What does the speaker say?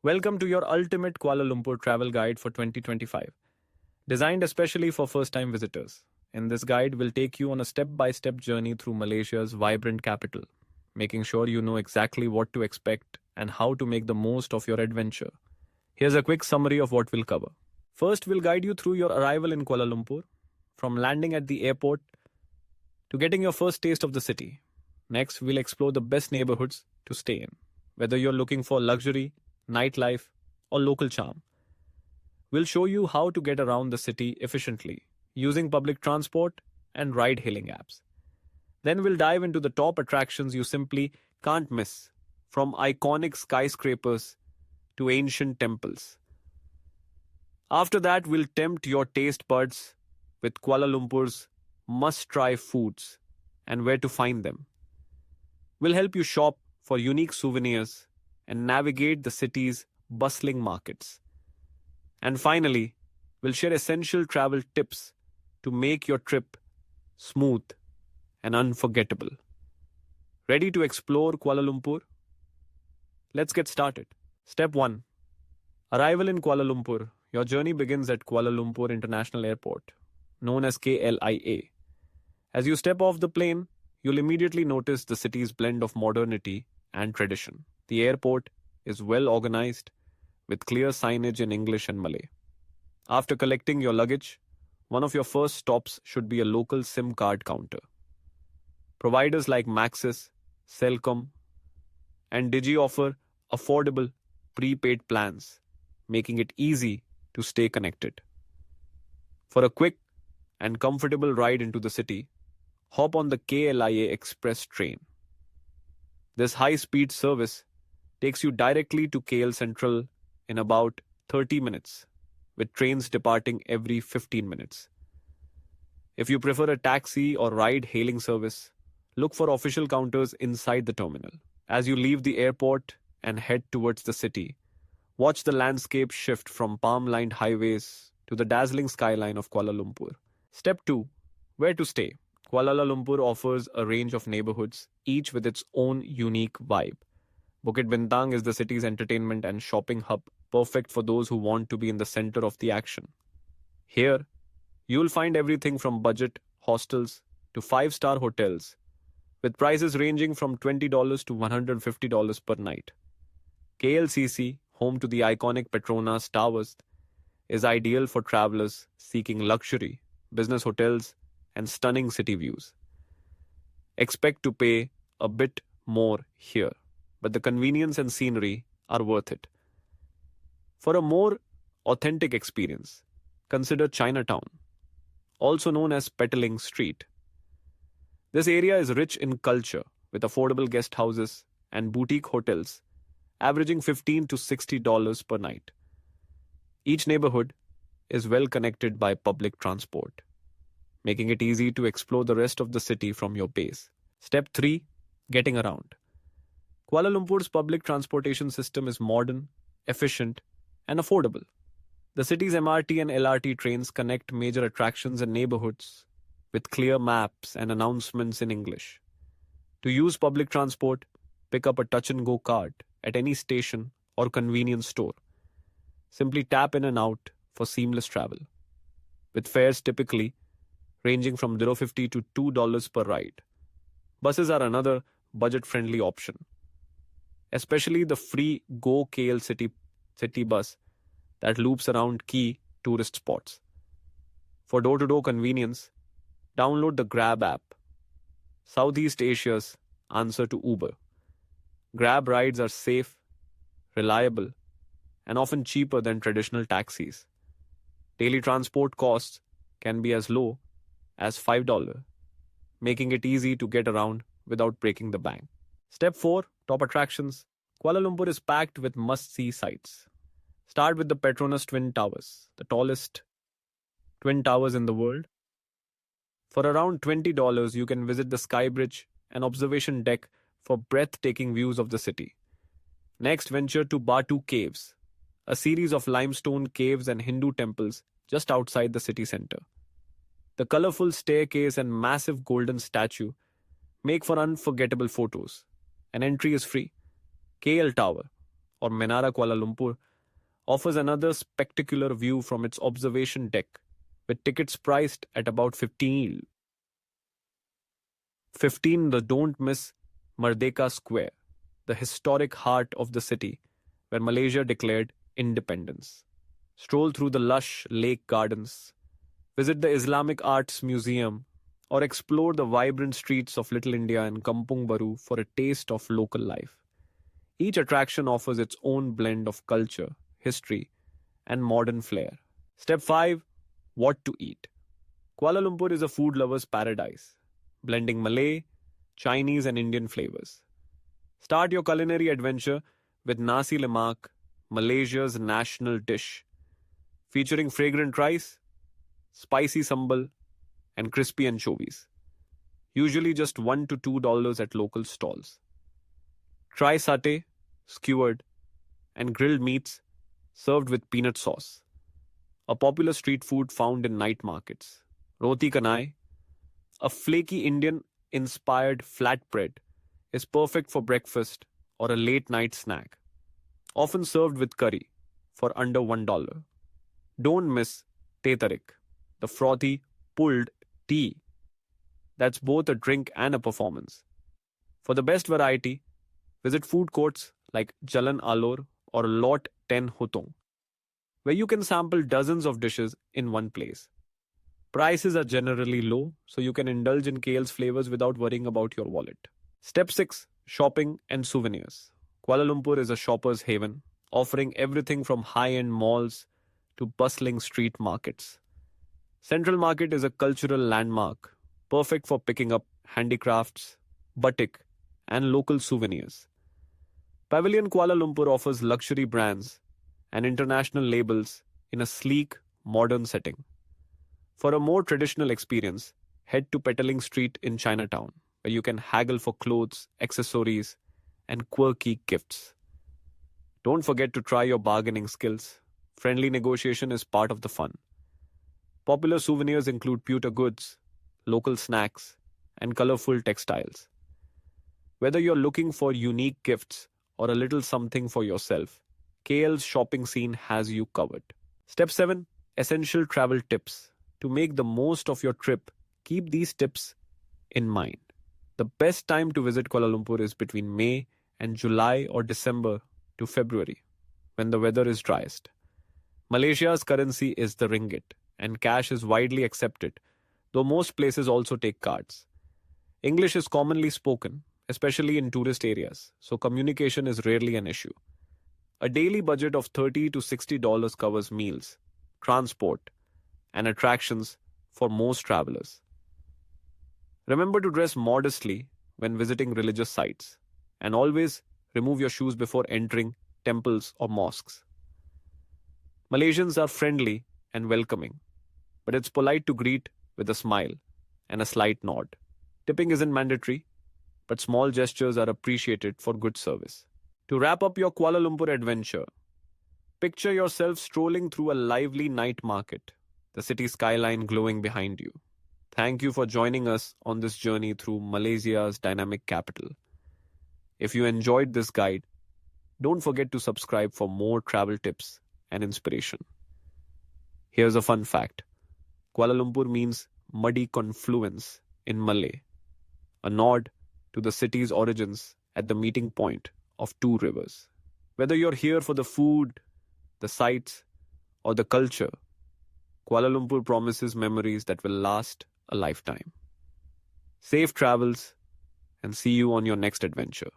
Welcome to your ultimate Kuala Lumpur travel guide for 2025, designed especially for first time visitors. In this guide, we'll take you on a step by step journey through Malaysia's vibrant capital, making sure you know exactly what to expect and how to make the most of your adventure. Here's a quick summary of what we'll cover. First, we'll guide you through your arrival in Kuala Lumpur, from landing at the airport to getting your first taste of the city. Next, we'll explore the best neighborhoods to stay in, whether you're looking for luxury, nightlife, or local charm. We'll show you how to get around the city efficiently using public transport and ride hailing apps. Then we'll dive into the top attractions you simply can't miss, from iconic skyscrapers to ancient temples. After that, we'll tempt your taste buds with Kuala Lumpur's must try foods and where to find them. We'll help you shop for unique souvenirs and navigate the city's bustling markets. And finally, we'll share essential travel tips to make your trip smooth and unforgettable. Ready to explore Kuala Lumpur? Let's get started. Step 1. Arrival in Kuala Lumpur. Your journey begins at Kuala Lumpur International Airport, known as KLIA. As you step off the plane, you'll immediately notice the city's blend of modernity and tradition. The airport is well organized with clear signage in English and Malay. After collecting your luggage, one of your first stops should be a local SIM card counter. Providers like Maxis, Celcom, and Digi offer affordable prepaid plans, making it easy to stay connected. For a quick and comfortable ride into the city, hop on the KLIA Express train. This high-speed service takes you directly to KL Central in about 30 minutes, with trains departing every 15 minutes. If you prefer a taxi or ride-hailing service, look for official counters inside the terminal. As you leave the airport and head towards the city, watch the landscape shift from palm-lined highways to the dazzling skyline of Kuala Lumpur. Step 2. Where to stay? Kuala Lumpur offers a range of neighborhoods, each with its own unique vibe. Bukit Bintang is the city's entertainment and shopping hub, perfect for those who want to be in the center of the action. Here, you'll find everything from budget hostels to five-star hotels, with prices ranging from $20 to $150 per night. KLCC, home to the iconic Petronas towers, is ideal for travelers seeking luxury, business hotels, and stunning city views. Expect to pay a bit more here, but the convenience and scenery are worth it. For a more authentic experience, consider Chinatown, also known as Petaling Street. This area is rich in culture, with affordable guest houses and boutique hotels averaging $15 to $60 per night. Each neighborhood is well connected by public transport, making it easy to explore the rest of the city from your base. Step 3. Getting around. Kuala Lumpur's public transportation system is modern, efficient, and affordable. The city's MRT and LRT trains connect major attractions and neighborhoods with clear maps and announcements in English. To use public transport, pick up a touch-and-go card at any station or convenience store. Simply tap in and out for seamless travel, with fares typically ranging from $0.50 to $2 per ride. Buses are another budget-friendly option, especially the free Go KL City bus that loops around key tourist spots. For door-to-door convenience, download the Grab app, Southeast Asia's answer to Uber. Grab rides are safe, reliable, and often cheaper than traditional taxis. Daily transport costs can be as low as $5, making it easy to get around without breaking the bank. Step 4. Top attractions. Kuala Lumpur is packed with must-see sights. Start with the Petronas Twin Towers, the tallest twin towers in the world. For around $20, you can visit the Sky Bridge and observation deck for breathtaking views of the city. Next, venture to Batu Caves, a series of limestone caves and Hindu temples just outside the city center. The colorful staircase and massive golden statue make for unforgettable photos, and entry is free. KL Tower, or Menara Kuala Lumpur, offers another spectacular view from its observation deck, with tickets priced at about 15. The don't miss Merdeka Square, the historic heart of the city where Malaysia declared independence. Stroll through the lush lake gardens, visit the Islamic Arts Museum, or explore the vibrant streets of Little India and Kampung Baru for a taste of local life. Each attraction offers its own blend of culture, history, and modern flair. Step 5. What to eat. Kuala Lumpur is a food lover's paradise, blending Malay, Chinese, and Indian flavors. Start your culinary adventure with nasi lemak, Malaysia's national dish, featuring fragrant rice, spicy sambal, and crispy anchovies, usually just $1 to $2 at local stalls. Try satay, skewered, and grilled meats served with peanut sauce, a popular street food found in night markets. Roti kanai, a flaky Indian-inspired flatbread, is perfect for breakfast or a late-night snack, often served with curry for under $1. Don't miss teh tarik, the frothy, pulled tea that's both a drink and a performance. For the best variety, visit food courts like Jalan Alor or Lot 10 Hutong, where you can sample dozens of dishes in one place. Prices are generally low, so you can indulge in KL's flavors without worrying about your wallet. Step 6. Shopping and souvenirs. Kuala Lumpur is a shopper's haven, offering everything from high-end malls to bustling street markets. Central Market is a cultural landmark, perfect for picking up handicrafts, batik, and local souvenirs. Pavilion Kuala Lumpur offers luxury brands and international labels in a sleek, modern setting. For a more traditional experience, head to Petaling Street in Chinatown, where you can haggle for clothes, accessories, and quirky gifts. Don't forget to try your bargaining skills. Friendly negotiation is part of the fun. Popular souvenirs include pewter goods, local snacks, and colorful textiles. Whether you're looking for unique gifts or a little something for yourself, KL's shopping scene has you covered. Step 7. Essential travel tips. To make the most of your trip, keep these tips in mind. The best time to visit Kuala Lumpur is between May and July or December to February, when the weather is driest. Malaysia's currency is the ringgit, and cash is widely accepted, though most places also take cards. English is commonly spoken, especially in tourist areas, so communication is rarely an issue. A daily budget of $30 to $60 covers meals, transport, and attractions for most travelers. Remember to dress modestly when visiting religious sites, and always remove your shoes before entering temples or mosques. Malaysians are friendly and welcoming, but it's polite to greet with a smile and a slight nod. Tipping isn't mandatory, but small gestures are appreciated for good service. To wrap up your Kuala Lumpur adventure, picture yourself strolling through a lively night market, the city skyline glowing behind you. Thank you for joining us on this journey through Malaysia's dynamic capital. If you enjoyed this guide, don't forget to subscribe for more travel tips and inspiration. Here's a fun fact. Kuala Lumpur means muddy confluence in Malay, a nod to the city's origins at the meeting point of two rivers. Whether you're here for the food, the sights, or the culture, Kuala Lumpur promises memories that will last a lifetime. Safe travels, and see you on your next adventure.